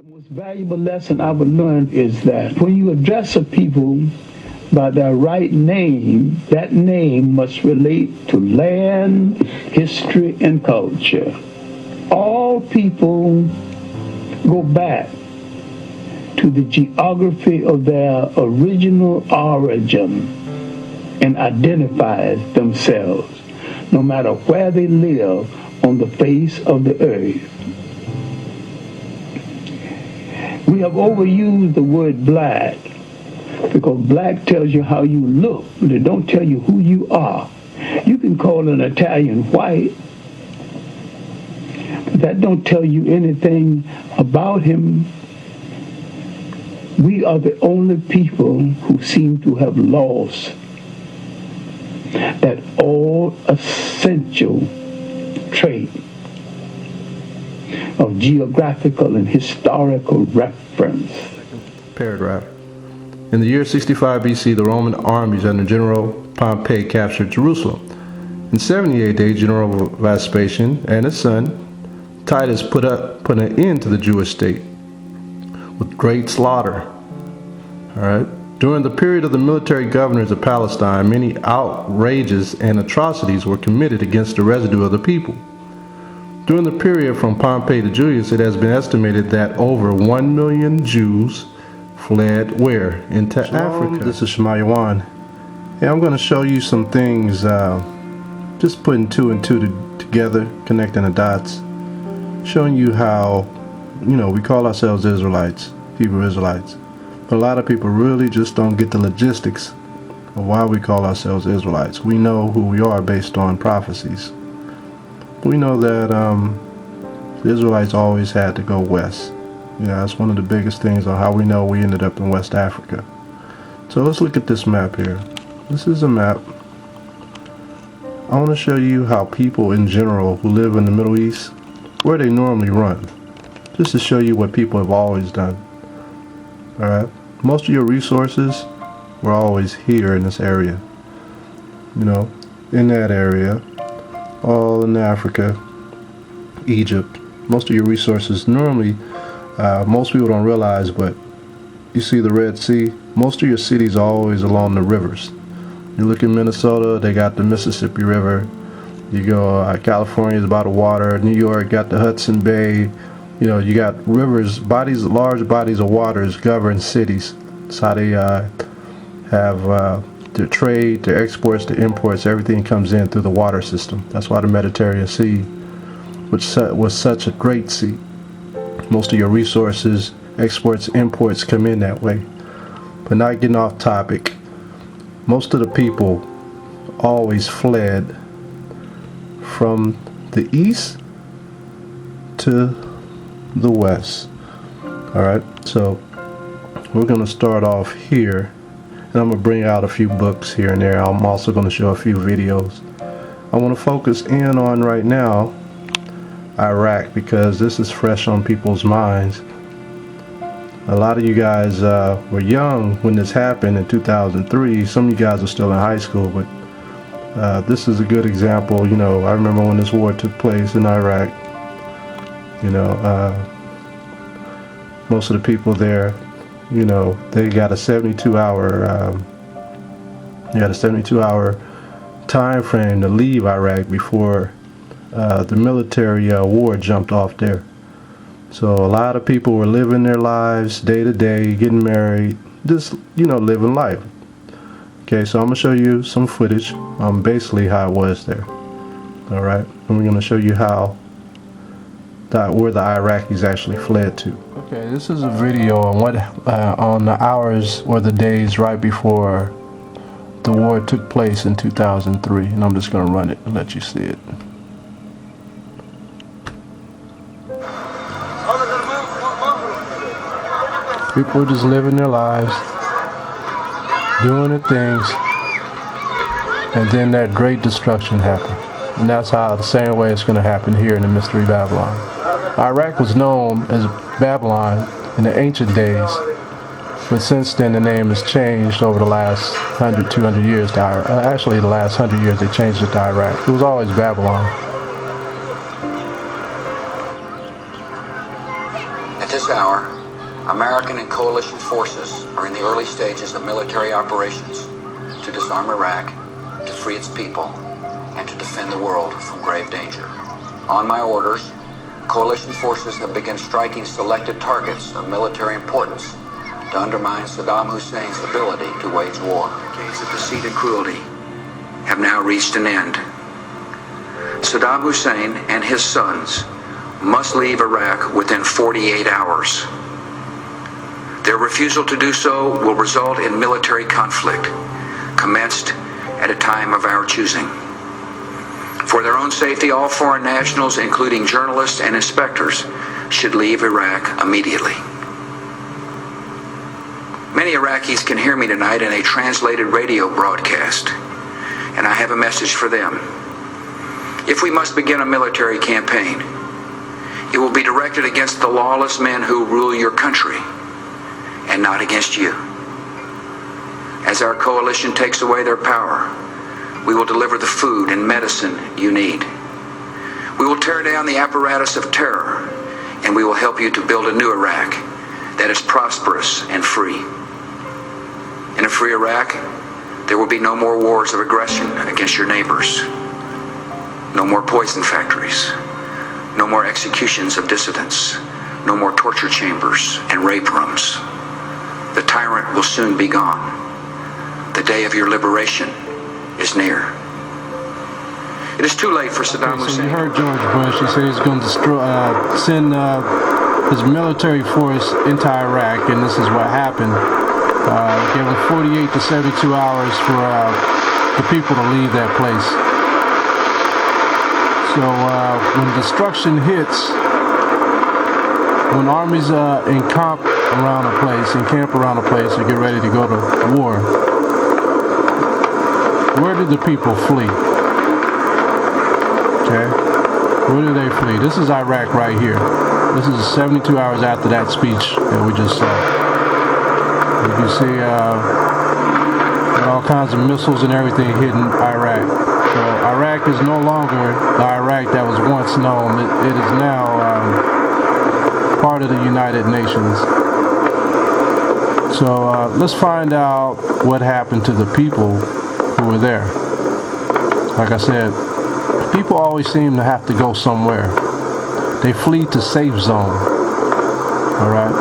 The most valuable lesson I would learn is that when you address a people by their right name, that name must relate to land, history, and culture. All people go back to the geography of their original origin and identify themselves, no matter where they live on the face of the earth. We have overused the word black because black tells you how you look, but it don't tell you who you are. You can call an Italian white, but that don't tell you anything about him. We are the only people who seem to have lost that all essential trait of geographical and historical reference. Paragraph. In the year 65 BC, the Roman armies under General Pompey captured Jerusalem. In 70 AD, General Vespasian and his son Titus put an end to the Jewish state with great slaughter. All right. During the period of the military governors of Palestine, many outrages and atrocities were committed against the residue of the people. During the period from Pompey to Julius, it has been estimated that over 1 million Jews fled where? Into Africa. This is Shemayawan. And I'm going to show you some things, just putting two and two together, connecting the dots, showing you how, we call ourselves Israelites, Hebrew Israelites. But a lot of people really just don't get the logistics of why we call ourselves Israelites. We know who we are based on prophecies. We know that the Israelites always had to go west. That's one of the biggest things on how we know we ended up in West Africa. So let's look at this map here. This is a map. I want to show you how people in general who live in the Middle East, where they normally run. Just to show you what people have always done. Alright? Most of your resources were always here in this area. In that area. All in Africa, Egypt. Most of your resources normally, most people don't realize, but you see the Red Sea, most of your cities are always along the rivers. You look in Minnesota, they got the Mississippi River. You go, California is by the water. New York got the Hudson Bay. You got rivers, large bodies of waters govern cities. That's how they have their trade, their exports, their imports, everything comes in through the water system. That's why the Mediterranean Sea, which was such a great sea. Most of your resources, exports, imports come in that way. But not getting off topic, most of the people always fled from the east to the west. Alright, so we're going to start off here. And I'm going to bring out a few books here and there. I'm also going to show a few videos. I want to focus in on right now Iraq, because this is fresh on people's minds. A lot of you guys were young when this happened in 2003. Some of you guys are still in high school, but this is a good example. I remember when this war took place in Iraq. Most of the people there, they got a 72-hour time frame to leave Iraq before the military war jumped off there. So a lot of people were living their lives day to day, getting married, just living life. Okay, so I'm gonna show you some footage on basically how it was there. All right, and we're gonna show you where the Iraqis actually fled to. Okay, this is a video on on the hours or the days right before the war took place in 2003, and I'm just going to run it and let you see it. People were just living their lives, doing their things, and then that great destruction happened. And that's how the same way it's going to happen here in the Mystery Babylon. Iraq was known as Babylon in the ancient days, but since then the name has changed over the last 100, 200 years to actually the last 100 years they changed it to Iraq. It was always Babylon. At this hour, American and coalition forces are in the early stages of military operations to disarm Iraq, to free its people, and to defend the world from grave danger. On my orders, coalition forces have begun striking selected targets of military importance to undermine Saddam Hussein's ability to wage war. Decades of deceit and cruelty have now reached an end. Saddam Hussein and his sons must leave Iraq within 48 hours. Their refusal to do so will result in military conflict, commenced at a time of our choosing. For their own safety, all foreign nationals, including journalists and inspectors, should leave Iraq immediately. Many Iraqis can hear me tonight in a translated radio broadcast, and I have a message for them. If we must begin a military campaign, it will be directed against the lawless men who rule your country, and not against you. As our coalition takes away their power, we will deliver the food and medicine you need. We will tear down the apparatus of terror, and we will help you to build a new Iraq that is prosperous and free. In a free Iraq, there will be no more wars of aggression against your neighbors, no more poison factories, no more executions of dissidents, no more torture chambers and rape rooms. The tyrant will soon be gone. The day of your liberation is near. It is too late for Saddam Hussein. So you heard George Bush. He said he's going to send his military force into Iraq, and this is what happened. Gave him 48 to 72 hours for the people to leave that place. So when destruction hits, when armies encamp around a place and get ready to go to war, where do the people flee? Okay, where do they flee? This is Iraq right here. This is 72 hours after that speech that we just saw. You can see all kinds of missiles and everything hitting Iraq. So Iraq is no longer the Iraq that was once known. It is now part of the United Nations. So let's find out what happened to the people who were there. Like I said, people always seem to have to go somewhere. They flee to safe zone. Alright?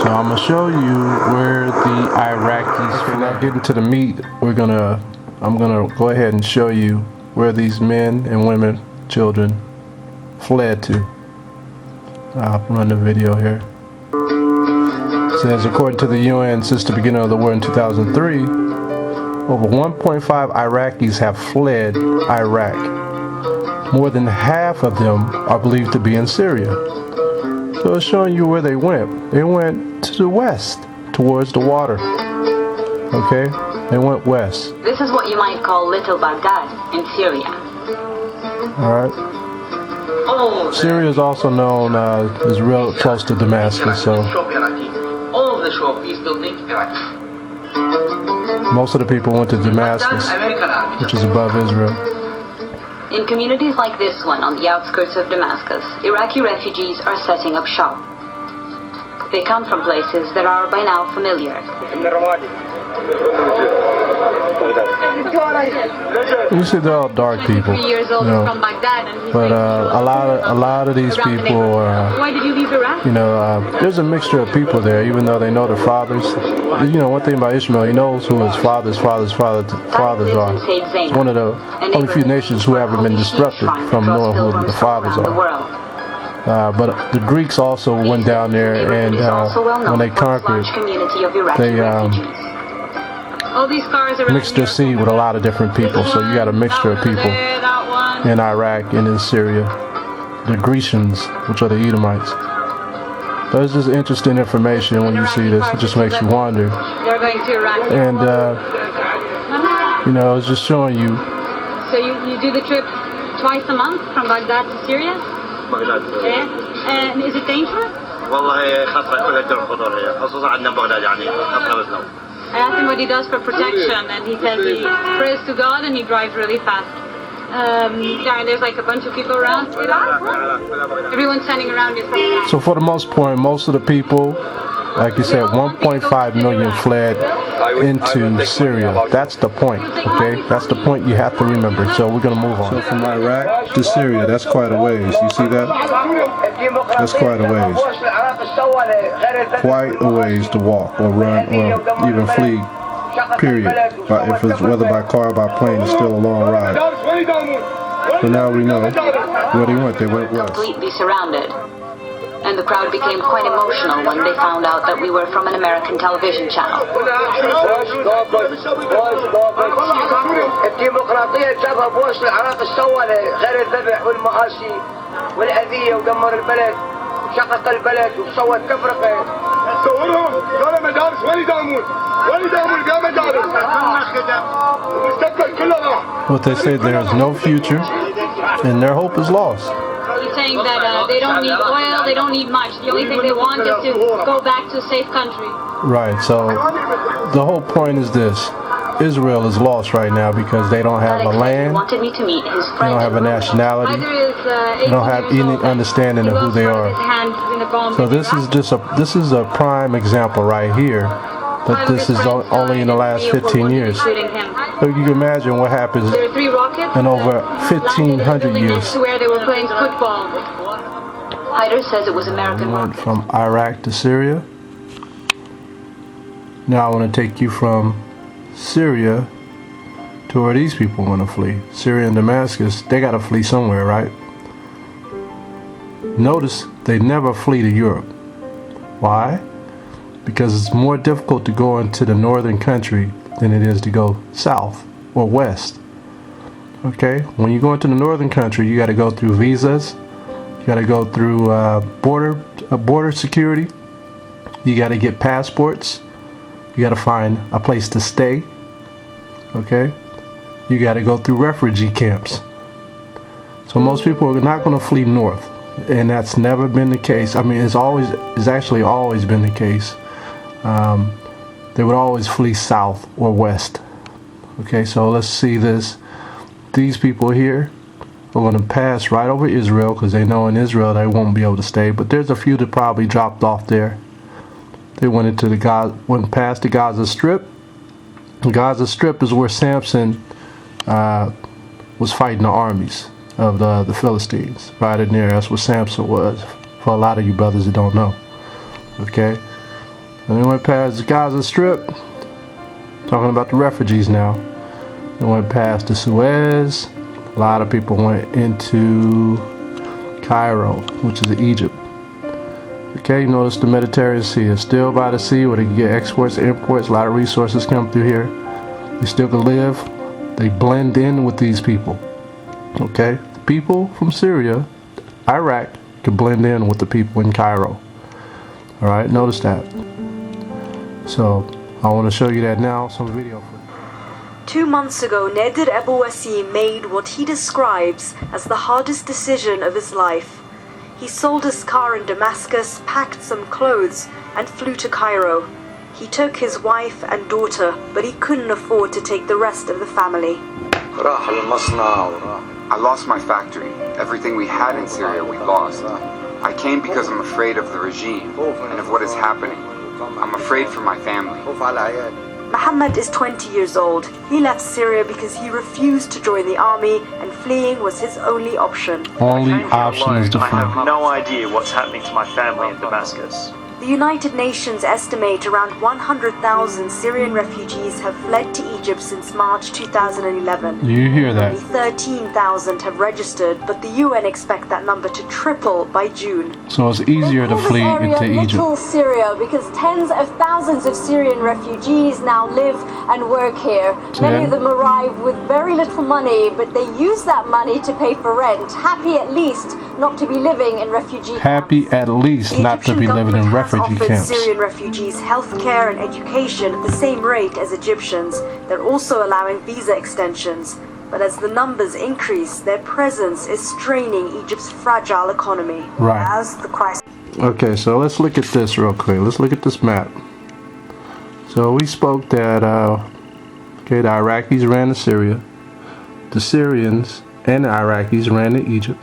So I'm going to show you where the Iraqis fled. Now getting to the meat, I'm going to go ahead and show you where these men and women, children, fled to. I'll run the video here. It says, according to the UN, since the beginning of the war in 2003, over 1.5 Iraqis have fled Iraq. More than half of them are believed to be in Syria. So it's showing you where they went. They went to the west, towards the water. Okay? They went west. This is what you might call Little Baghdad in Syria. Alright. Syria is also known as real close to Damascus, so most of the people went to Damascus, which is above Israel. In communities like this one on the outskirts of Damascus, Iraqi refugees are setting up shop. They come from places that are by now familiar. You see, they're all dark people, you know, but a lot of these people, there's a mixture of people there, even though they know their fathers. You know, one thing about Ishmael, he knows who his fathers are. It's one of the only few nations who haven't been disrupted from knowing who the fathers are. But the Greeks also went down there, and when they conquered, they mixed their seed with a lot of different people. So you got a mixture of people in Iraq and in Syria. The Grecians, which are the Edomites. But it's just interesting information when you see this. It just makes you wonder. And, it's just showing you. So you do the trip twice a month from Baghdad to Syria? Baghdad. Yeah. And is it dangerous? والله خطرة كلها الدور خطر هي خصوصا عندنا بغداد يعني خطرة بس لو. I asked him what he does for protection, and he says he prays to God and he drives really fast. There's like a bunch of people around. Everyone's standing around his phone. So for the most part, most of the people Like you said, 1.5 million fled into Syria. That's the point, okay? That's the point you have to remember. So we're going to move on. So from Iraq to Syria, that's quite a ways. You see that? That's quite a ways. Quite a ways to walk or run or even flee, period. But if it's whether by car or by plane, it's still a long ride. So now we know where they went. They went west. Completely surrounded. And the crowd became quite emotional when they found out that we were from an American television channel. But they say there is no future and their hope is lost. He's saying that they don't need oil, they don't need much. The only thing they want is to go back to a safe country. Right, so the whole point is this. Israel is lost right now because they don't have a land, they don't have a nationality, they don't have any understanding of who they are. So this is a prime example right here, but this is only in the last 15 years. So you can imagine what happens in over 1,500 years. Where they were playing football. Hyder says it was American. We went from Iraq to Syria. Now I want to take you from Syria to where these people want to flee. Syria and Damascus, they got to flee somewhere, right? Notice they never flee to Europe. Why? Because it's more difficult to go into the northern country than it is to go south or west. Okay, when you go into the northern country, you got to go through visas, you got to go through border security, you got to get passports, you got to find a place to stay. Okay, you got to go through refugee camps. So most people are not going to flee north, and that's never been the case. I mean, it's actually always been the case. They would always flee south or west. Okay, so let's see this. These people here are going to pass right over Israel because they know in Israel they won't be able to stay. But there's a few that probably dropped off there. They went past the Gaza Strip. The Gaza Strip is where Samson was fighting the armies of the Philistines. Right in there, that's where Samson was. For a lot of you brothers that don't know. Okay, and they went past the Gaza Strip. Talking about the refugees now. They went past the Suez. A lot of people went into Cairo, which is Egypt. Okay, you notice the Mediterranean Sea is still by the sea where they can get exports, imports, a lot of resources come through here. They still can live. They blend in with these people. Okay, the people from Syria, Iraq, can blend in with the people in Cairo. All right, notice that. So I want to show you that now, some video footage. 2 months ago, Nadir Abu Wasim made what he describes as the hardest decision of his life. He sold his car in Damascus, packed some clothes, and flew to Cairo. He took his wife and daughter, but he couldn't afford to take the rest of the family. I lost my factory. Everything we had in Syria we lost. I came because I'm afraid of the regime and of what is happening. I'm afraid for my family. Muhammad is 20 years old. He left Syria because he refused to join the army and fleeing was his only option. Only option is to flee. I have no idea what's happening to my family in Damascus. The United Nations estimate around 100,000 Syrian refugees have fled to Egypt since March 2011. You hear that? Only 13,000 have registered, but the UN expect that number to triple by June. So it's easier to flee into Egypt. Little Syria, because tens of thousands of Syrian refugees now live and work here. Many of them arrive with very little money, but they use that money to pay for rent. Happy at least not to be living in refugee camps. Happy at least not to be living in refugee offered camps. Syrian refugees health care and education at the same rate as Egyptians. They're also allowing visa extensions. But as the numbers increase, their presence is straining Egypt's fragile economy. Right. As the crisis. Okay, so let's look at this real quick. Let's look at this map. So we spoke that the Iraqis ran to Syria. The Syrians and the Iraqis ran to Egypt.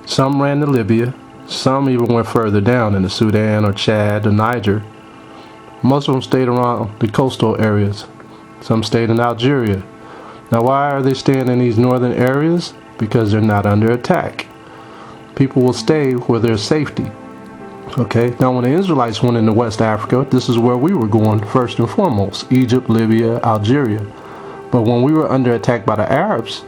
Some ran to Libya. Some even went further down into Sudan or Chad or Niger. Most of them stayed around the coastal areas. Some stayed in Algeria. Now, why are they staying in these northern areas? Because they're not under attack. People will stay where there's safety. Okay, now when the Israelites went into West Africa, this is where we were going first and foremost: Egypt, Libya, Algeria. But when we were under attack by the Arabs,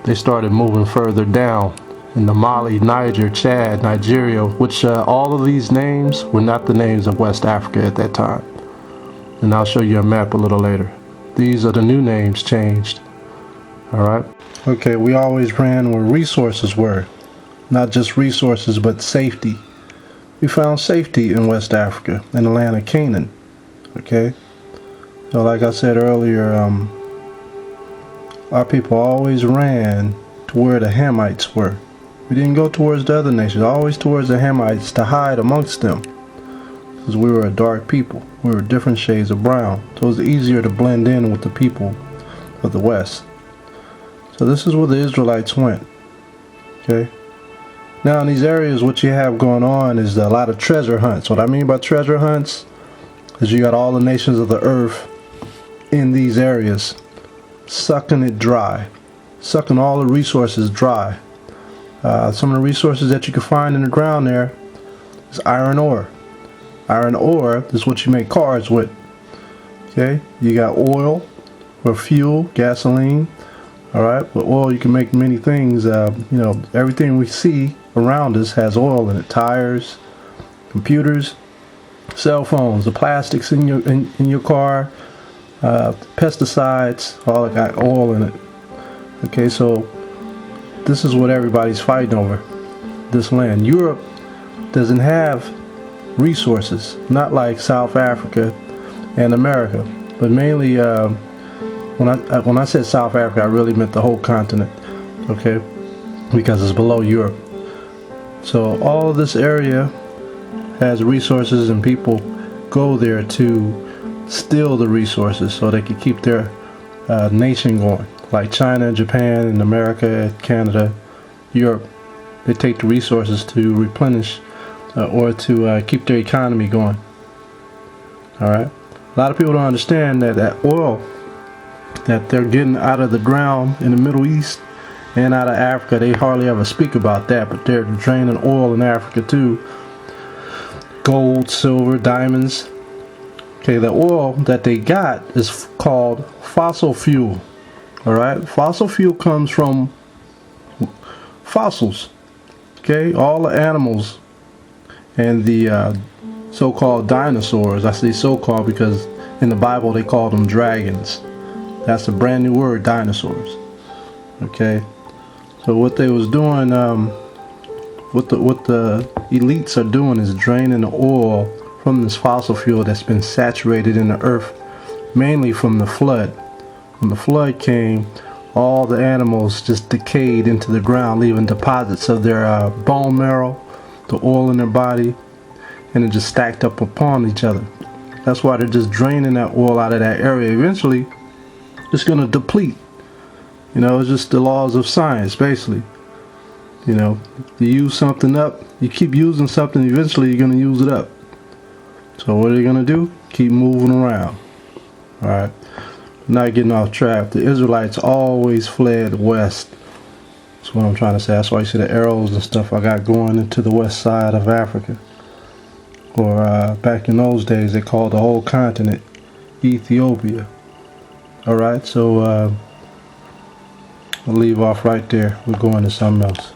they started moving further down into Mali, Niger, Chad, Nigeria, which all of these names were not the names of West Africa at that time. And I'll show you a map a little later. These are the new names changed. Alright? Okay, we always ran where resources were. Not just resources, but safety. We found safety in West Africa, in the land of Canaan. Okay? So like I said earlier, our people always ran to where the Hamites were. We didn't go towards the other nations, always towards the Hamites to hide amongst them. Because we were a dark people. We were different shades of brown. So it was easier to blend in with the people of the West. So this is where the Israelites went. Okay? Now in these areas, what you have going on is a lot of treasure hunts. What I mean by treasure hunts is you got all the nations of the earth in these areas, sucking it dry, sucking all the resources dry. Some of the resources that you can find in the ground there is iron ore. Iron ore is what you make cars with. Okay, you got oil or fuel, gasoline. All right, with oil you can make many things. Everything we see around us has oil in it. Tires, computers, cell phones, the plastics in your car, pesticides, all that got oil in it. Okay, so this is what everybody's fighting over, this land. Europe doesn't have resources, not like South Africa and America, but mainly when I said South Africa, I really meant the whole continent. Okay, because it's below Europe. So all of this area has resources, and people go there to steal the resources so they can keep their nation going. Like China, Japan, and America, Canada, Europe, they take the resources to replenish or to keep their economy going. Alright? A lot of people don't understand that oil that they're getting out of the ground in the Middle East and out of Africa, they hardly ever speak about that, but they're draining oil in Africa too. Gold, silver, diamonds. Okay, the oil that they got is called fossil fuel. Alright, fossil fuel comes from fossils. Okay, all the animals and the so-called dinosaurs. I say so-called because in the Bible they call them dragons. That's a brand new word, dinosaurs. Okay, so what they was doing, what the elites are doing is draining the oil from this fossil fuel that's been saturated in the earth, mainly from the flood. When the flood came, all the animals just decayed into the ground, leaving deposits of their bone marrow, the oil in their body, and it just stacked up upon each other. That's why they're just draining that oil out of that area. Eventually, it's going to deplete. You know, it's just the laws of science, basically. You know, you use something up, you keep using something, eventually you're going to use it up. So what are they going to do? Keep moving around. Alright. Not getting off track. The Israelites always fled west. That's what I'm trying to say. That's why you see the arrows and stuff I got going into the west side of Africa. Or back in those days, they called the whole continent Ethiopia. Alright, so I'll leave off right there. We're going to something else.